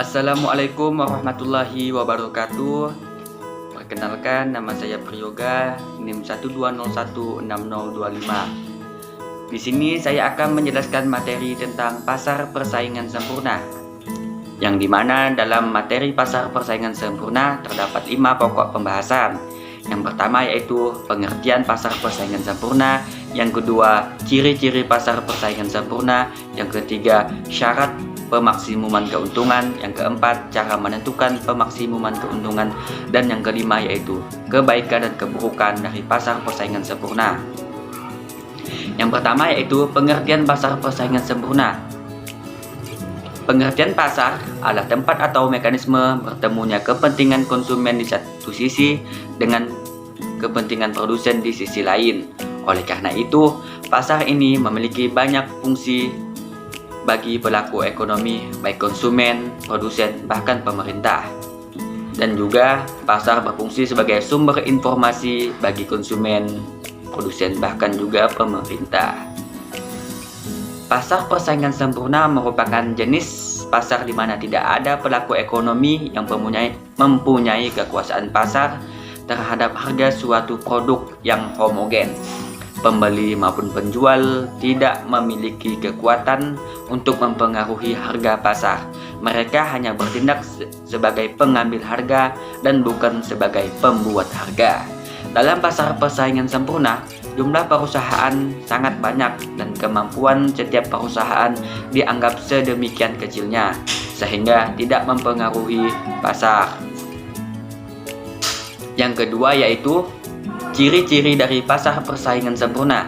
Assalamualaikum warahmatullahi wabarakatuh. Perkenalkan, nama saya Priyoga, NIM 12016025. Di sini saya akan menjelaskan materi tentang pasar persaingan sempurna, yang dimana dalam materi pasar persaingan sempurna terdapat 5 pokok pembahasan. Yang pertama yaitu pengertian pasar persaingan sempurna, yang kedua ciri-ciri pasar persaingan sempurna, yang ketiga syarat pemaksimuman keuntungan, yang keempat cara menentukan pemaksimuman keuntungan, dan yang kelima yaitu kebaikan dan keburukan dari pasar persaingan sempurna. Yang pertama yaitu pengertian pasar persaingan sempurna. Pengertian pasar adalah tempat atau mekanisme bertemunya kepentingan konsumen di satu sisi dengan kepentingan produsen di sisi lain. Oleh karena itu, pasar ini memiliki banyak fungsi bagi pelaku ekonomi, baik konsumen, produsen, bahkan pemerintah. Dan juga pasar berfungsi sebagai sumber informasi bagi konsumen, produsen, bahkan juga pemerintah. Pasar persaingan sempurna merupakan jenis pasar di mana tidak ada pelaku ekonomi yang mempunyai kekuasaan pasar terhadap harga suatu produk yang homogen. Pembeli maupun penjual tidak memiliki kekuatan untuk mempengaruhi harga pasar. Mereka hanya bertindak sebagai pengambil harga dan bukan sebagai pembuat harga. Dalam pasar persaingan sempurna, jumlah perusahaan sangat banyak dan kemampuan setiap perusahaan dianggap sedemikian kecilnya sehingga tidak mempengaruhi pasar. Yang kedua yaitu ciri-ciri dari pasar persaingan sempurna.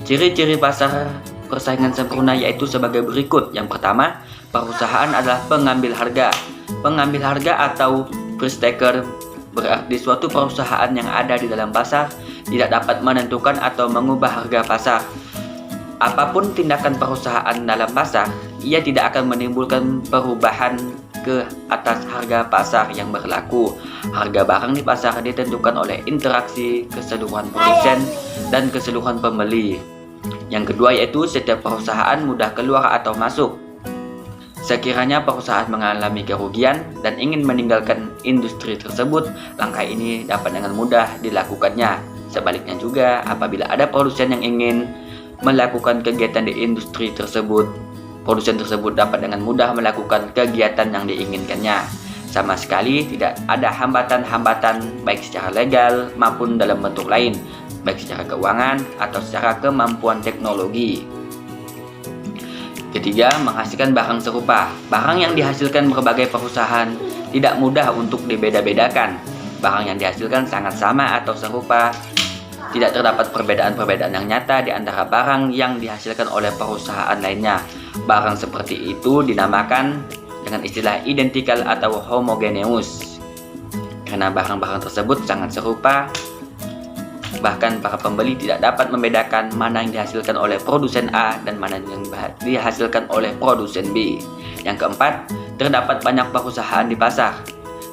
Ciri-ciri pasar persaingan sempurna yaitu sebagai berikut. Yang pertama, perusahaan adalah pengambil harga. Pengambil harga atau price taker berarti suatu perusahaan yang ada di dalam pasar tidak dapat menentukan atau mengubah harga pasar. Apapun tindakan perusahaan dalam pasar, ia tidak akan menimbulkan perubahan ke atas harga pasar yang berlaku. Harga barang di pasar ditentukan oleh interaksi keseluruhan produsen dan keseluruhan pembeli. Yang kedua yaitu setiap perusahaan mudah keluar atau masuk. Sekiranya perusahaan mengalami kerugian dan ingin meninggalkan industri tersebut, langkah ini dapat dengan mudah dilakukannya. Sebaliknya juga, apabila ada produsen yang ingin melakukan kegiatan di industri tersebut, produsen tersebut dapat dengan mudah melakukan kegiatan yang diinginkannya. Sama sekali tidak ada hambatan-hambatan baik secara legal maupun dalam bentuk lain, baik secara keuangan atau secara kemampuan teknologi. Ketiga, menghasilkan barang serupa. Barang yang dihasilkan berbagai perusahaan tidak mudah untuk dibeda-bedakan. Barang yang dihasilkan sangat sama atau serupa. Tidak terdapat perbedaan-perbedaan yang nyata di antara barang yang dihasilkan oleh perusahaan lainnya. Barang seperti itu dinamakan dengan istilah identikal atau homogeneous. Karena barang-barang tersebut sangat serupa, bahkan para pembeli tidak dapat membedakan mana yang dihasilkan oleh produsen A dan mana yang dihasilkan oleh produsen B. Yang keempat, terdapat banyak perusahaan di pasar.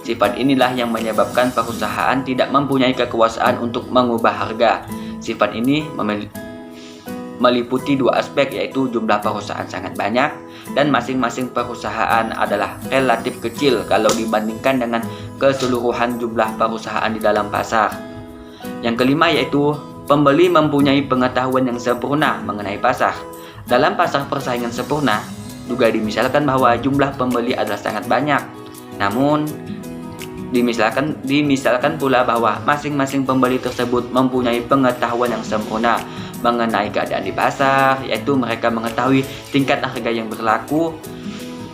Sifat inilah yang menyebabkan perusahaan tidak mempunyai kekuasaan untuk mengubah harga. Sifat ini meliputi dua aspek, yaitu jumlah perusahaan sangat banyak dan masing-masing perusahaan adalah relatif kecil kalau dibandingkan dengan keseluruhan jumlah perusahaan di dalam pasar. Yang kelima yaitu pembeli mempunyai pengetahuan yang sempurna mengenai pasar. Dalam pasar persaingan sempurna juga dimisalkan bahwa jumlah pembeli adalah sangat banyak. Namun dimisalkan pula bahwa masing-masing pembeli tersebut mempunyai pengetahuan yang sempurna mengenai keadaan di pasar, yaitu mereka mengetahui tingkat harga yang berlaku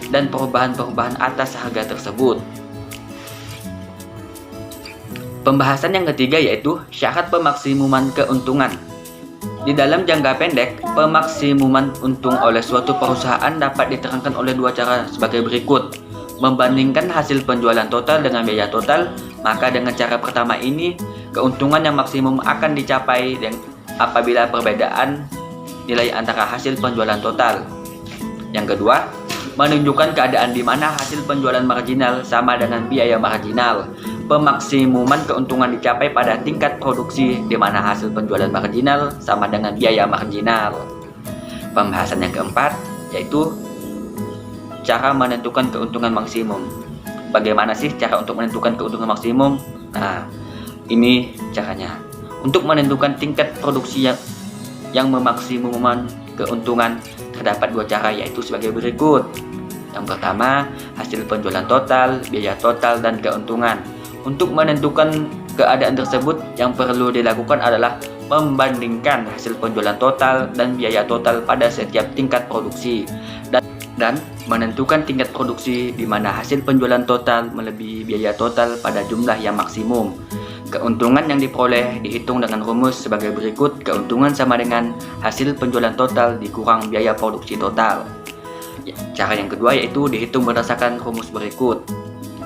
dan perubahan-perubahan atas harga tersebut. Pembahasan yang ketiga yaitu syarat pemaksimuman keuntungan. Di dalam jangka pendek, pemaksimuman untung oleh suatu perusahaan dapat diterangkan oleh dua cara sebagai berikut. Membandingkan hasil penjualan total dengan biaya total, maka dengan cara pertama ini, keuntungan yang maksimum akan dicapai apabila perbedaan nilai antara hasil penjualan total. Yang kedua, menunjukkan keadaan di mana hasil penjualan marginal sama dengan biaya marginal. Pemaksimuman keuntungan dicapai pada tingkat produksi di mana hasil penjualan marginal sama dengan biaya marginal. Pembahasan yang keempat yaitu cara menentukan keuntungan maksimum. Bagaimana sih cara untuk menentukan keuntungan maksimum? Nah, ini caranya. Untuk menentukan tingkat produksi yang memaksimumkan keuntungan, terdapat dua cara, yaitu sebagai berikut. Yang pertama, hasil penjualan total, biaya total, dan keuntungan. Untuk menentukan keadaan tersebut, yang perlu dilakukan adalah membandingkan hasil penjualan total dan biaya total pada setiap tingkat produksi, dan menentukan tingkat produksi di mana hasil penjualan total melebihi biaya total pada jumlah yang maksimum. Keuntungan yang diperoleh dihitung dengan rumus sebagai berikut. Keuntungan sama dengan hasil penjualan total dikurang biaya produksi total. Cara yang kedua yaitu dihitung berdasarkan rumus berikut.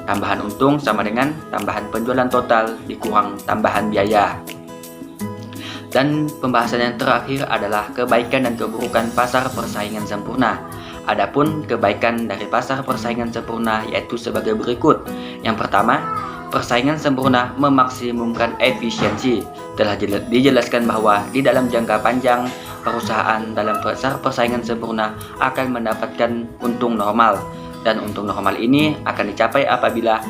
Tambahan untung sama dengan tambahan penjualan total dikurang tambahan biaya. Dan pembahasan yang terakhir adalah kebaikan dan keburukan pasar persaingan sempurna. Adapun kebaikan dari pasar persaingan sempurna yaitu sebagai berikut. Yang pertama, persaingan sempurna memaksimumkan efisiensi. Telah dijelaskan bahwa di dalam jangka panjang, perusahaan dalam pasar persaingan sempurna akan mendapatkan untung normal, dan untung normal ini akan dicapai apabila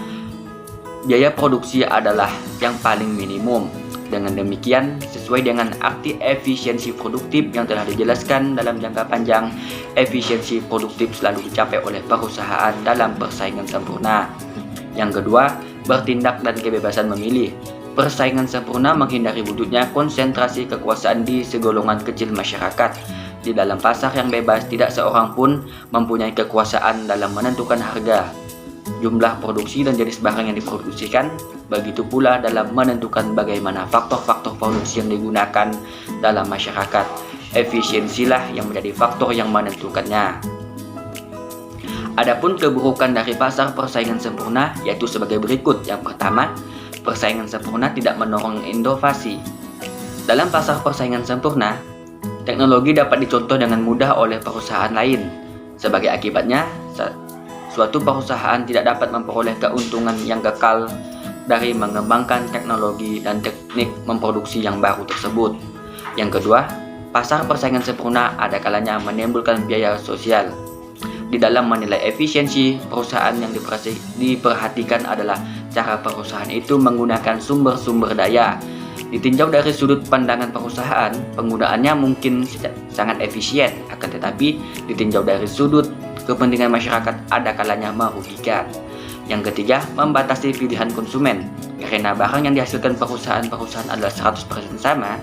biaya produksi adalah yang paling minimum. Dengan demikian, sesuai dengan arti efisiensi produktif yang telah dijelaskan dalam jangka panjang, efisiensi produktif selalu dicapai oleh perusahaan dalam persaingan sempurna. Yang kedua, bertindak dan kebebasan memilih. Persaingan sempurna menghindari wujudnya konsentrasi kekuasaan di segolongan kecil masyarakat. Di dalam pasar yang bebas, tidak seorang pun mempunyai kekuasaan dalam menentukan harga, jumlah produksi dan jenis barang yang diproduksikan. Begitu pula dalam menentukan bagaimana faktor-faktor produksi yang digunakan dalam masyarakat. Efisiensilah yang menjadi faktor yang menentukannya. Adapun keburukan dari pasar persaingan sempurna yaitu sebagai berikut. Yang pertama, persaingan sempurna tidak mendorong inovasi. Dalam pasar persaingan sempurna, teknologi dapat dicontoh dengan mudah oleh perusahaan lain. Sebagai akibatnya, suatu perusahaan tidak dapat memperoleh keuntungan yang kekal dari mengembangkan teknologi dan teknik memproduksi yang baru tersebut. Yang kedua, pasar persaingan sempurna ada kalanya menimbulkan biaya sosial. Di dalam menilai efisiensi perusahaan, yang diperhatikan adalah cara perusahaan itu menggunakan sumber-sumber daya. Ditinjau dari sudut pandangan perusahaan, penggunaannya mungkin sangat efisien, akan tetapi ditinjau dari sudut kepentingan masyarakat ada kalanya merugikan. Yang ketiga, membatasi pilihan konsumen. Karena barang yang dihasilkan perusahaan-perusahaan adalah 100% sama,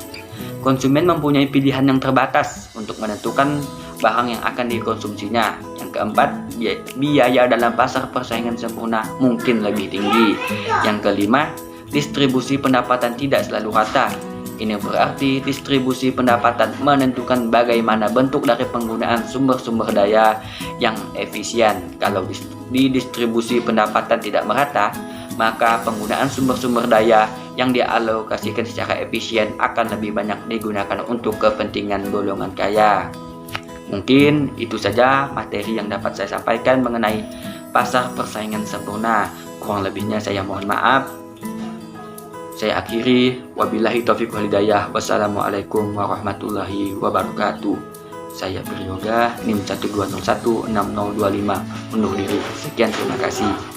konsumen mempunyai pilihan yang terbatas untuk menentukan barang yang akan dikonsumsinya. Yang keempat, biaya dalam pasar persaingan sempurna mungkin lebih tinggi. Yang kelima, distribusi pendapatan tidak selalu rata. Ini berarti distribusi pendapatan menentukan bagaimana bentuk dari penggunaan sumber-sumber daya yang efisien. Kalau distribusi pendapatan tidak merata, maka penggunaan sumber-sumber daya yang dialokasikan secara efisien akan lebih banyak digunakan untuk kepentingan golongan kaya. Mungkin itu saja materi yang dapat saya sampaikan mengenai pasar persaingan sempurna. Kurang lebihnya saya mohon maaf. Saya akhiri, wabillahi taufiq wal hidayah. Wassalamualaikum warahmatullahi wabarakatuh. Saya Priyoga, NIM 12016025, undur diri. Sekian, terima kasih.